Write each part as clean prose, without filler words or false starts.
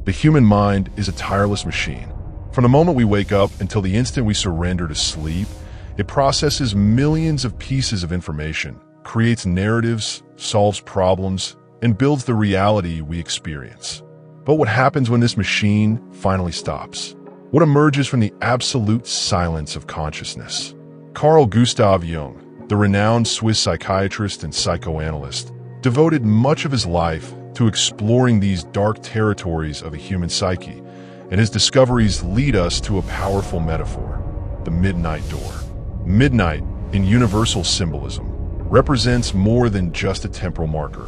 The human mind is a tireless machine. From the moment we wake up until the instant we surrender to sleep, it processes millions of pieces of information, creates narratives, solves problems, and builds the reality we experience. But what happens when this machine finally stops? What emerges from the absolute silence of consciousness? Carl Gustav Jung, the renowned Swiss psychiatrist and psychoanalyst, devoted much of his life to exploring these dark territories of the human psyche, and his discoveries lead us to a powerful metaphor: the midnight door. Midnight, in universal symbolism, represents more than just a temporal marker.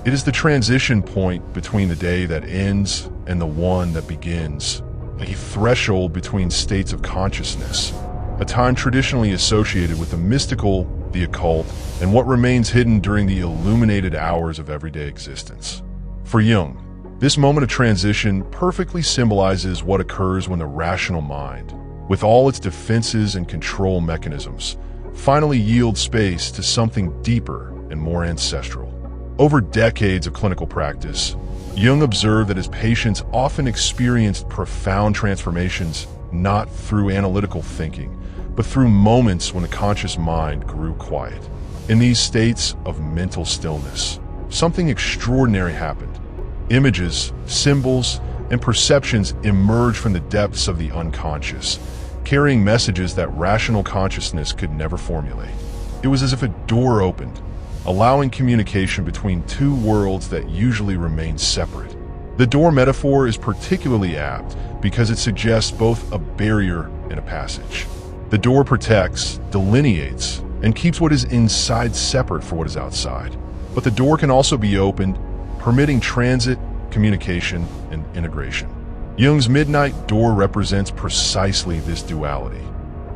It is the transition point between the day that ends and the one that begins, a threshold between states of consciousness, a time traditionally associated with the mystical, the occult, and what remains hidden during the illuminated hours of everyday existence. For Jung, this moment of transition perfectly symbolizes what occurs when the rational mind, with all its defenses and control mechanisms, finally yields space to something deeper and more ancestral. Over decades of clinical practice, Jung observed that his patients often experienced profound transformations not through analytical thinking, but through moments when the conscious mind grew quiet. In these states of mental stillness, something extraordinary happened. Images, symbols, and perceptions emerged from the depths of the unconscious, carrying messages that rational consciousness could never formulate. It was as if a door opened, allowing communication between two worlds that usually remain separate. The door metaphor is particularly apt because it suggests both a barrier and a passage. The door protects, delineates, and keeps what is inside separate from what is outside. But the door can also be opened, permitting transit, communication, and integration. Jung's midnight door represents precisely this duality: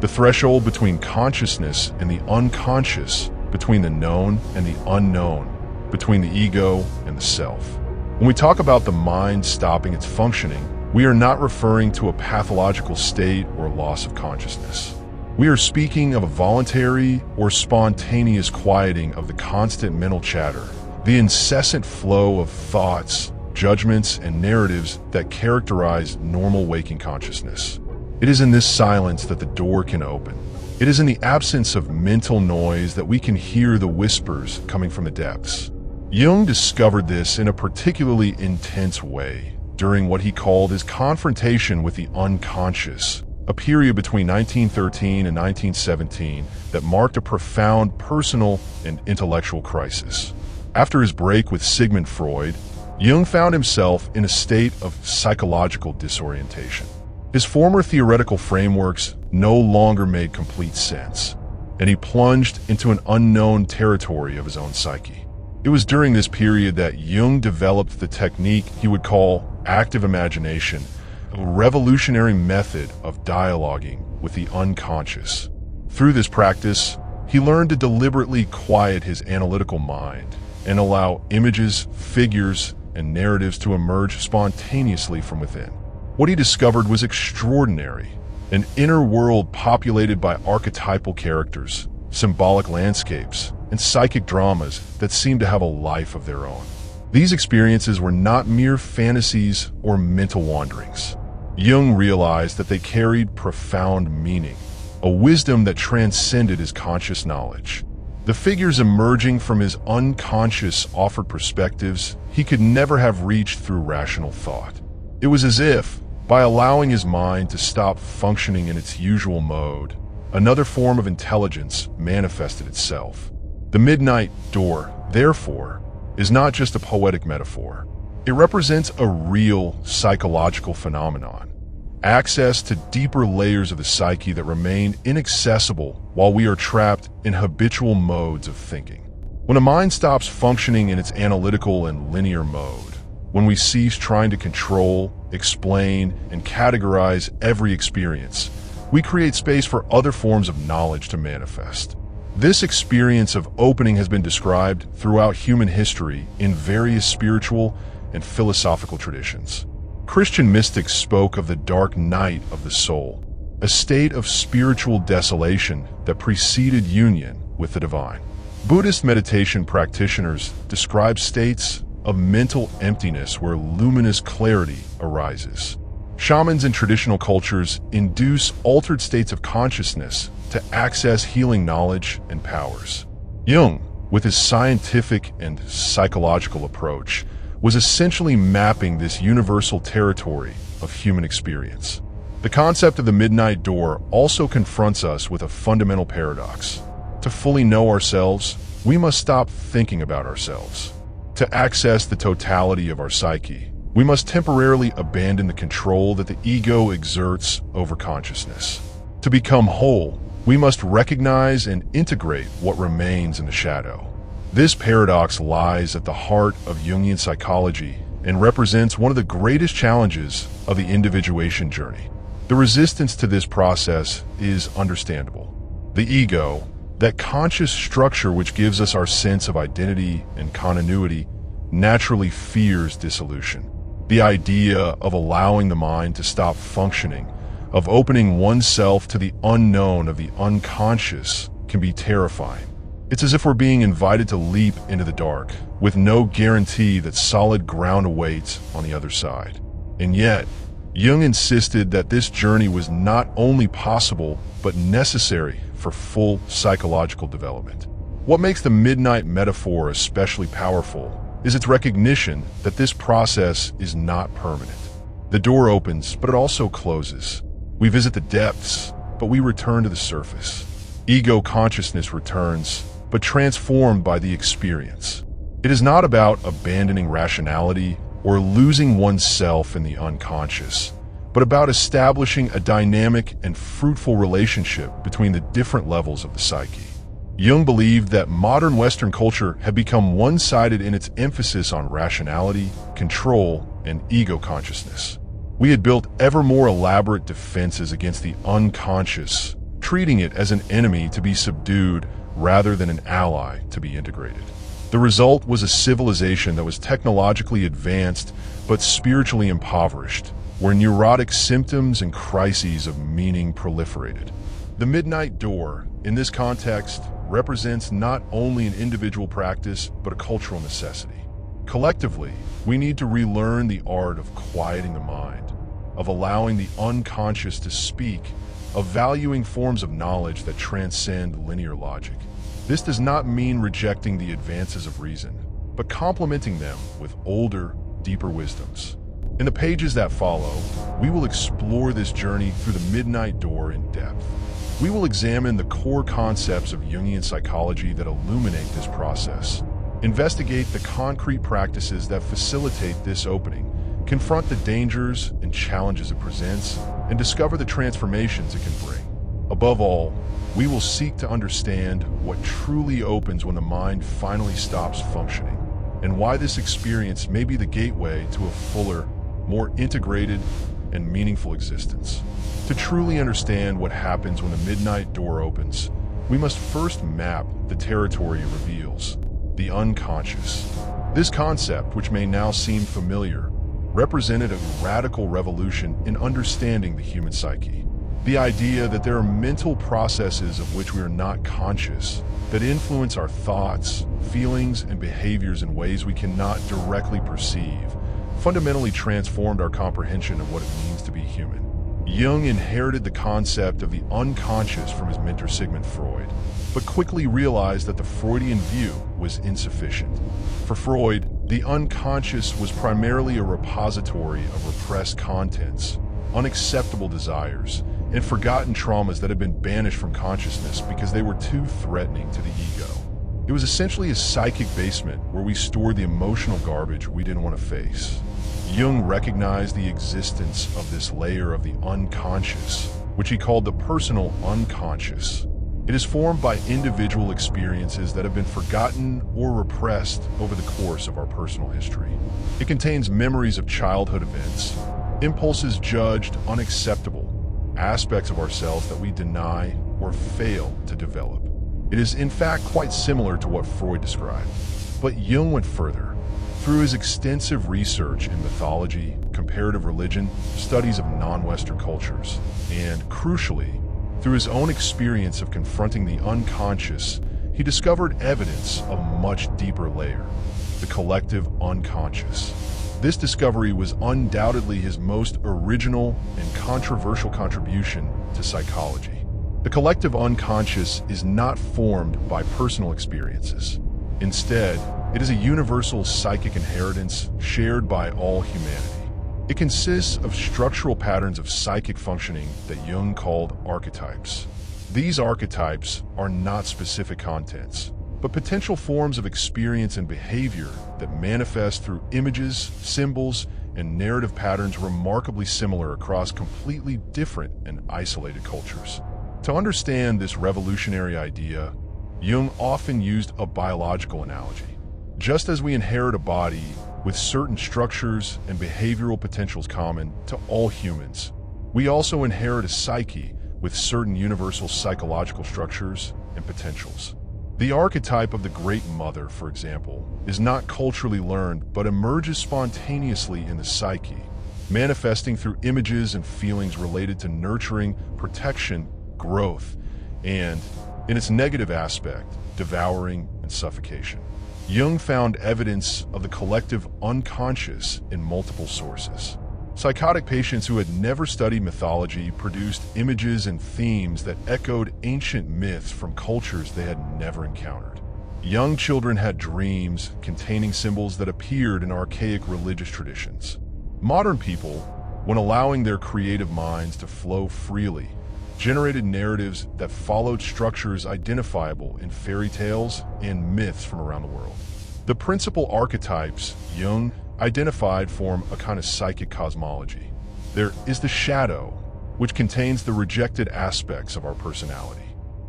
the threshold between consciousness and the unconscious, between the known and the unknown, between the ego and the self. When we talk about the mind stopping its functioning, we are not referring to a pathological state or loss of consciousness. We are speaking of a voluntary or spontaneous quieting of the constant mental chatter, the incessant flow of thoughts, judgments, and narratives that characterize normal waking consciousness. It is in this silence that the door can open. It is in the absence of mental noise that we can hear the whispers coming from the depths. Jung discovered this in a particularly intense way during what he called his confrontation with the unconscious, a period between 1913 and 1917 that marked a profound personal and intellectual crisis. After his break with Sigmund Freud, Jung found himself in a state of psychological disorientation. His former theoretical frameworks no longer made complete sense, and he plunged into an unknown territory of his own psyche. It was during this period that Jung developed the technique he would call active imagination, a revolutionary method of dialoguing with the unconscious. Through this practice, he learned to deliberately quiet his analytical mind and allow images, figures, and narratives to emerge spontaneously from within. What he discovered was extraordinary: an inner world populated by archetypal characters, symbolic landscapes, and psychic dramas that seemed to have a life of their own. These experiences were not mere fantasies or mental wanderings. Jung realized that they carried profound meaning, a wisdom that transcended his conscious knowledge. The figures emerging from his unconscious offered perspectives he could never have reached through rational thought. It was as if, by allowing his mind to stop functioning in its usual mode, another form of intelligence manifested itself. The midnight door, therefore, is not just a poetic metaphor. It represents a real psychological phenomenon, access to deeper layers of the psyche that remain inaccessible while we are trapped in habitual modes of thinking. When a mind stops functioning in its analytical and linear mode, when we cease trying to control, explain, and categorize every experience, we create space for other forms of knowledge to manifest. This experience of opening has been described throughout human history in various spiritual and philosophical traditions. Christian mystics spoke of the dark night of the soul, a state of spiritual desolation that preceded union with the divine. Buddhist meditation practitioners describe states of mental emptiness where luminous clarity arises. Shamans in traditional cultures induce altered states of consciousness to access healing knowledge and powers. Jung, with his scientific and psychological approach, was essentially mapping this universal territory of human experience. The concept of the midnight door also confronts us with a fundamental paradox. To fully know ourselves, we must stop thinking about ourselves. To access the totality of our psyche, we must temporarily abandon the control that the ego exerts over consciousness. To become whole, we must recognize and integrate what remains in the shadow. This paradox lies at the heart of Jungian psychology and represents one of the greatest challenges of the individuation journey. The resistance to this process is understandable. The ego, that conscious structure which gives us our sense of identity and continuity, naturally fears dissolution. The idea of allowing the mind to stop functioning, of opening oneself to the unknown of the unconscious, can be terrifying. It's as if we're being invited to leap into the dark, with no guarantee that solid ground awaits on the other side. And yet, Jung insisted that this journey was not only possible, but necessary for full psychological development. What makes the midnight metaphor especially powerful is its recognition that this process is not permanent. The door opens, but it also closes. We visit the depths, but we return to the surface. Ego consciousness returns, but transformed by the experience. It is not about abandoning rationality or losing oneself in the unconscious, but about establishing a dynamic and fruitful relationship between the different levels of the psyche. Jung believed that modern Western culture had become one-sided in its emphasis on rationality, control, and ego consciousness. We had built ever more elaborate defenses against the unconscious, treating it as an enemy to be subdued rather than an ally to be integrated. The result was a civilization that was technologically advanced but spiritually impoverished, where neurotic symptoms and crises of meaning proliferated. The midnight door, in this context, represents not only an individual practice but a cultural necessity. Collectively, we need to relearn the art of quieting the mind, of allowing the unconscious to speak, of valuing forms of knowledge that transcend linear logic. This does not mean rejecting the advances of reason, but complementing them with older, deeper wisdoms. In the pages that follow, we will explore this journey through the midnight door in depth. We will examine the core concepts of Jungian psychology that illuminate this process, investigate the concrete practices that facilitate this opening, confront the dangers and challenges it presents, and discover the transformations it can bring. Above all, we will seek to understand what truly opens when the mind finally stops functioning, and why this experience may be the gateway to a fuller, more integrated, and meaningful existence. To truly understand what happens when the midnight door opens, we must first map the territory it reveals, the unconscious. This concept, which may now seem familiar, represented a radical revolution in understanding the human psyche. The idea that there are mental processes of which we are not conscious, that influence our thoughts, feelings, and behaviors in ways we cannot directly perceive, fundamentally transformed our comprehension of what it means to be human. Jung inherited the concept of the unconscious from his mentor Sigmund Freud, but quickly realized that the Freudian view was insufficient. For Freud, the unconscious was primarily a repository of repressed contents, unacceptable desires, and forgotten traumas that had been banished from consciousness because they were too threatening to the ego. It was essentially a psychic basement where we stored the emotional garbage we didn't want to face. Jung recognized the existence of this layer of the unconscious, which he called the personal unconscious. It is formed by individual experiences that have been forgotten or repressed over the course of our personal history. It contains memories of childhood events, impulses judged unacceptable, aspects of ourselves that we deny or fail to develop. It is in fact quite similar to what Freud described. But Jung went further. Through his extensive research in mythology, comparative religion, studies of non-Western cultures, and, crucially, through his own experience of confronting the unconscious, he discovered evidence of a much deeper layer. the collective unconscious. This discovery was undoubtedly his most original and controversial contribution to psychology. The collective unconscious is not formed by personal experiences. Instead, it is a universal psychic inheritance shared by all humanity. It consists of structural patterns of psychic functioning that Jung called archetypes. These archetypes are not specific contents, but potential forms of experience and behavior that manifest through images, symbols, and narrative patterns remarkably similar across completely different and isolated cultures. To understand this revolutionary idea, Jung often used a biological analogy. Just as we inherit a body with certain structures and behavioral potentials common to all humans, we also inherit a psyche with certain universal psychological structures and potentials. The archetype of the Great Mother, for example, is not culturally learned but emerges spontaneously in the psyche, manifesting through images and feelings related to nurturing, protection, growth, and, in its negative aspect, devouring and suffocation. Jung found evidence of the collective unconscious in multiple sources. Psychotic patients who had never studied mythology produced images and themes that echoed ancient myths from cultures they had never encountered. Young children had dreams containing symbols that appeared in archaic religious traditions. Modern people, when allowing their creative minds to flow freely, generated narratives that followed structures identifiable in fairy tales and myths from around the world. The principal archetypes Jung identified form a kind of psychic cosmology. There is the shadow, which contains the rejected aspects of our personality,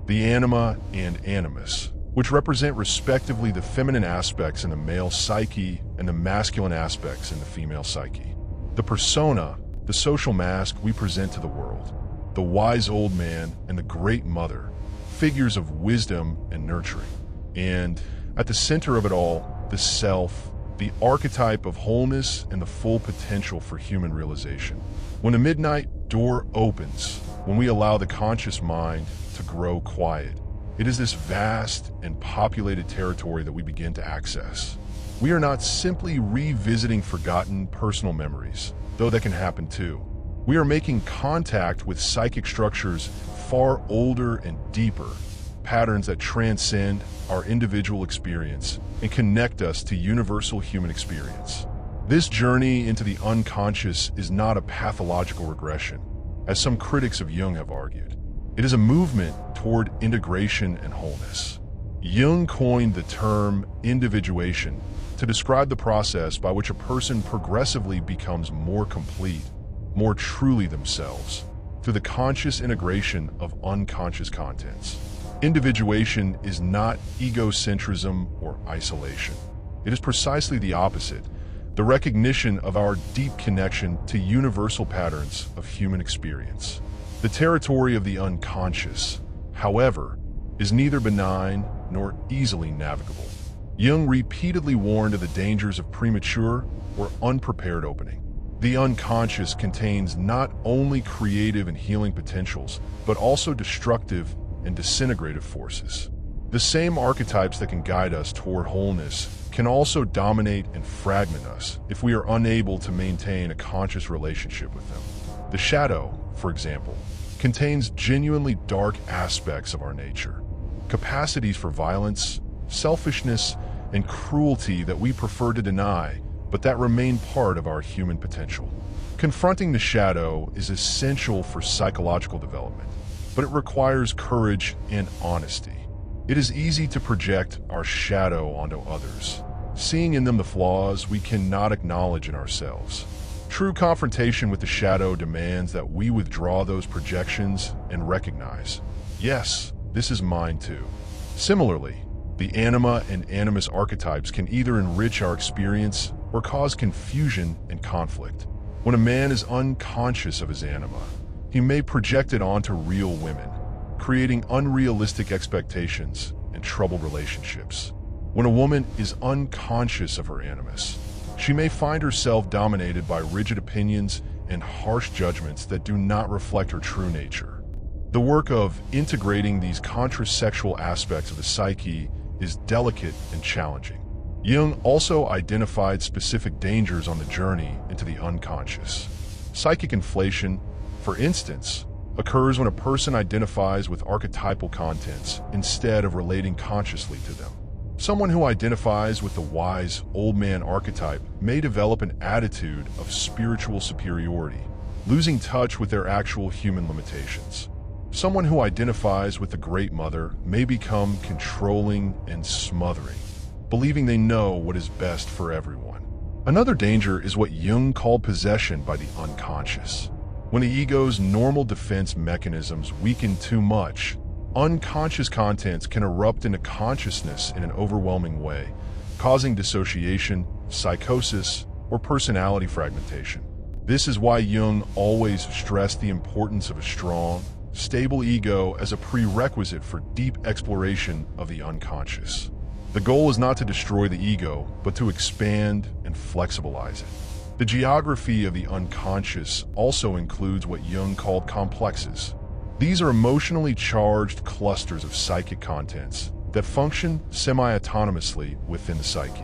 the Anima and Animus, which represent respectively the feminine aspects in the male psyche and the masculine aspects in the female psyche. The persona, the social mask we present to the world, the wise old man and the great mother, figures of wisdom and nurturing. And at the center of it all, the self, the archetype of wholeness and the full potential for human realization. When the midnight door opens, when we allow the conscious mind to grow quiet, it is this vast and populated territory that we begin to access. We are not simply revisiting forgotten personal memories, though that can happen too. We are making contact with psychic structures far older and deeper, patterns that transcend our individual experience and connect us to universal human experience. This journey into the unconscious is not a pathological regression, as some critics of Jung have argued. It is a movement toward integration and wholeness. Jung coined the term individuation to describe the process by which a person progressively becomes more complete, more truly themselves, through the conscious integration of unconscious contents. Individuation is not egocentrism or isolation. It is precisely the opposite, the recognition of our deep connection to universal patterns of human experience. The territory of the unconscious, however, is neither benign nor easily navigable. Jung repeatedly warned of the dangers of premature or unprepared opening. The unconscious contains not only creative and healing potentials, but also destructive and disintegrative forces. The same archetypes that can guide us toward wholeness can also dominate and fragment us if we are unable to maintain a conscious relationship with them. The shadow, for example, contains genuinely dark aspects of our nature, capacities for violence, selfishness, and cruelty that we prefer to deny, but that remain part of our human potential. Confronting the shadow is essential for psychological development, but it requires courage and honesty. It is easy to project our shadow onto others, seeing in them the flaws we cannot acknowledge in ourselves. True confrontation with the shadow demands that we withdraw those projections and recognize, yes, this is mine too. Similarly, the Anima and Animus archetypes can either enrich our experience or cause confusion and conflict. When a man is unconscious of his anima, he may project it onto real women, creating unrealistic expectations and troubled relationships. When a woman is unconscious of her animus, she may find herself dominated by rigid opinions and harsh judgments that do not reflect her true nature. The work of integrating these contrasexual aspects of the psyche is delicate and challenging. Jung also identified specific dangers on the journey into the unconscious. Psychic inflation, for instance, occurs when a person identifies with archetypal contents instead of relating consciously to them. Someone who identifies with the wise old man archetype may develop an attitude of spiritual superiority, losing touch with their actual human limitations. Someone who identifies with the Great Mother may become controlling and smothering, believing they know what is best for everyone. Another danger is what Jung called possession by the unconscious. When the ego's normal defense mechanisms weaken too much, unconscious contents can erupt into consciousness in an overwhelming way, causing dissociation, psychosis, or personality fragmentation. This is why Jung always stressed the importance of a strong, stable ego as a prerequisite for deep exploration of the unconscious. The goal is not to destroy the ego, but to expand and flexibilize it. The geography of the unconscious also includes what Jung called complexes. These are emotionally charged clusters of psychic contents that function semi-autonomously within the psyche.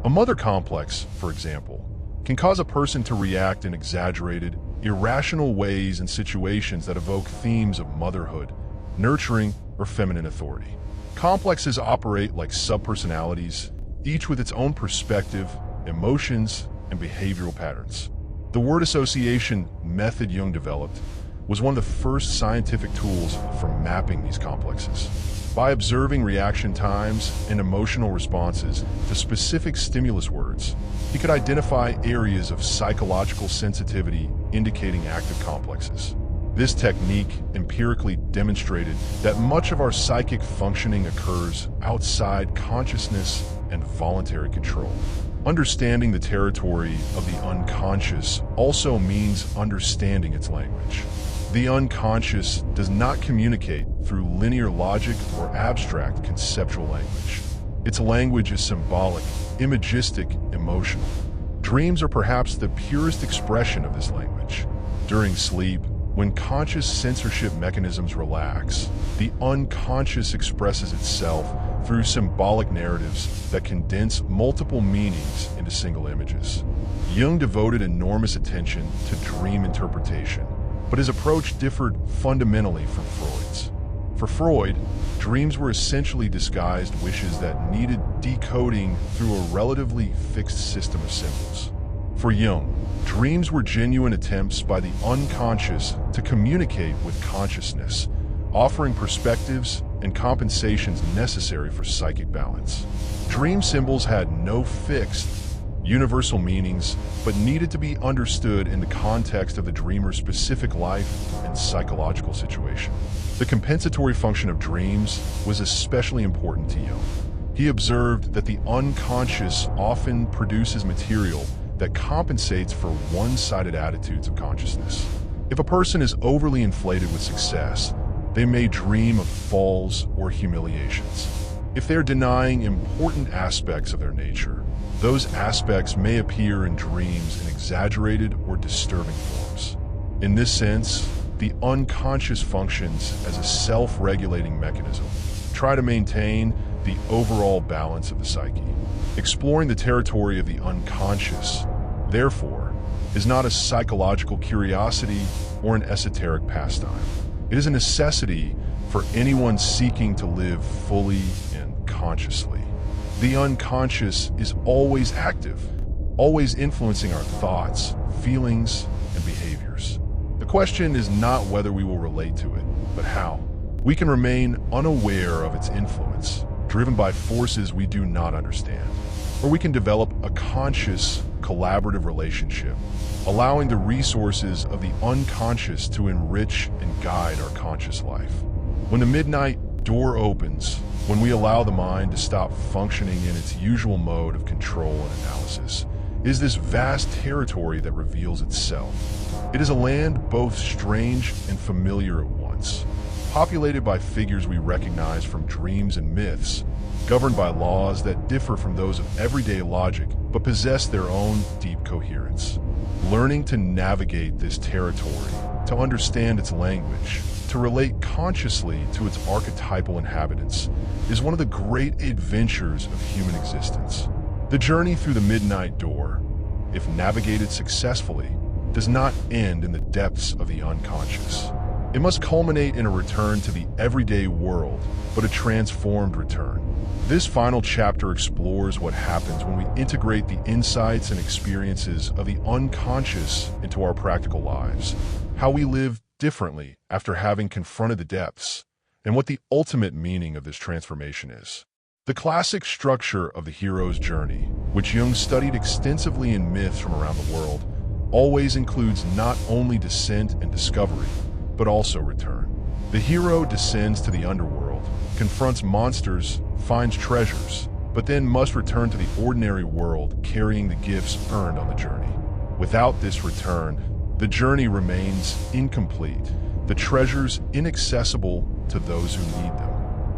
A mother complex, for example, can cause a person to react in exaggerated, irrational ways in situations that evoke themes of motherhood, nurturing, or feminine authority. Complexes operate like subpersonalities, each with its own perspective, emotions, and behavioral patterns. The word association method Jung developed was one of the first scientific tools for mapping these complexes. By observing reaction times and emotional responses to specific stimulus words, he could identify areas of psychological sensitivity indicating active complexes. This technique empirically demonstrated that much of our psychic functioning occurs outside consciousness and voluntary control. Understanding the territory of the unconscious also means understanding its language. The unconscious does not communicate through linear logic or abstract conceptual language. Its language is symbolic, imagistic, emotional. Dreams are perhaps the purest expression of this language. During sleep, when conscious censorship mechanisms relax, the unconscious expresses itself through symbolic narratives that condense multiple meanings into single images. Jung devoted enormous attention to dream interpretation, but his approach differed fundamentally from Freud's. For Freud, dreams were essentially disguised wishes that needed decoding through a relatively fixed system of symbols. For Jung, dreams were genuine attempts by the unconscious to communicate with consciousness, offering perspectives and compensations necessary for psychic balance. Dream symbols had no fixed, universal meanings, but needed to be understood in the context of the dreamer's specific life and psychological situation. The compensatory function of dreams was especially important to Jung. He observed that the unconscious often produces material that compensates for one-sided attitudes of consciousness. If a person is overly inflated with success, they may dream of falls or humiliations. If they're denying important aspects of their nature, those aspects may appear in dreams in exaggerated or disturbing forms. In this sense, the unconscious functions as a self-regulating mechanism, try to maintain the overall balance of the psyche. Exploring the territory of the unconscious, therefore, is not a psychological curiosity or an esoteric pastime. It is a necessity for anyone seeking to live fully and consciously. The unconscious is always active, always influencing our thoughts, feelings, and behaviors. The question is not whether we will relate to it, but how. We can remain unaware of its influence, driven by forces we do not understand. Or we can develop a conscious, collaborative relationship, allowing the resources of the unconscious to enrich and guide our conscious life. When the midnight door opens, when we allow the mind to stop functioning in its usual mode of control and analysis, is this vast territory that reveals itself. It is a land both strange and familiar at once, populated by figures we recognize from dreams and myths, governed by laws that differ from those of everyday logic, but possess their own deep coherence. Learning to navigate this territory, to understand its language, to relate consciously to its archetypal inhabitants, is one of the great adventures of human existence. The journey through the midnight door, if navigated successfully, does not end in the depths of the unconscious. It must culminate in a return to the everyday world, but a transformed return. This final chapter explores what happens when we integrate the insights and experiences of the unconscious into our practical lives, how we live differently after having confronted the depths, and what the ultimate meaning of this transformation is. The classic structure of the hero's journey, which Jung studied extensively in myths from around the world, always includes not only descent and discovery, but also return. The hero descends to the underworld, confronts monsters, finds treasures, but then must return to the ordinary world carrying the gifts earned on the journey. Without this return, the journey remains incomplete, the treasures inaccessible to those who need them.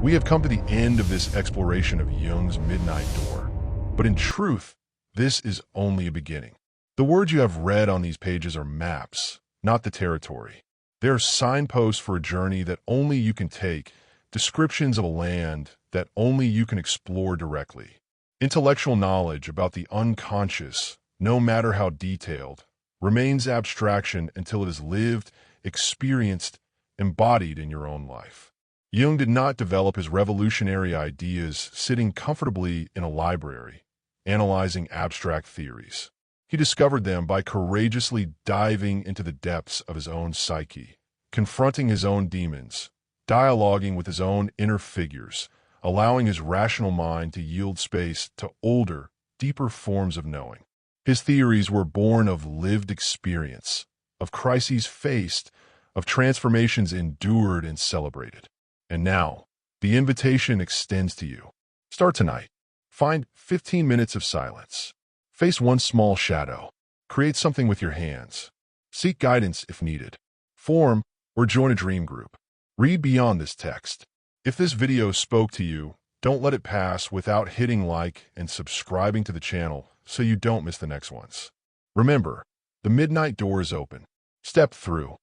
We have come to the end of this exploration of Jung's midnight door, but in truth, this is only a beginning. The words you have read on these pages are maps, not the territory. They are signposts for a journey that only you can take, descriptions of a land that only you can explore directly. Intellectual knowledge about the unconscious, no matter how detailed, remains abstraction until it is lived, experienced, embodied in your own life. Jung did not develop his revolutionary ideas sitting comfortably in a library, analyzing abstract theories. He discovered them by courageously diving into the depths of his own psyche, confronting his own demons, dialoguing with his own inner figures, allowing his rational mind to yield space to older, deeper forms of knowing. His theories were born of lived experience, of crises faced, of transformations endured and celebrated. And now, the invitation extends to you. Start tonight. Find 15 minutes of silence. Face one small shadow. Create something with your hands. Seek guidance if needed. Form or join a dream group. Read beyond this text. If this video spoke to you, don't let it pass without hitting like and subscribing to the channel so you don't miss the next ones. Remember, the midnight door is open. Step through.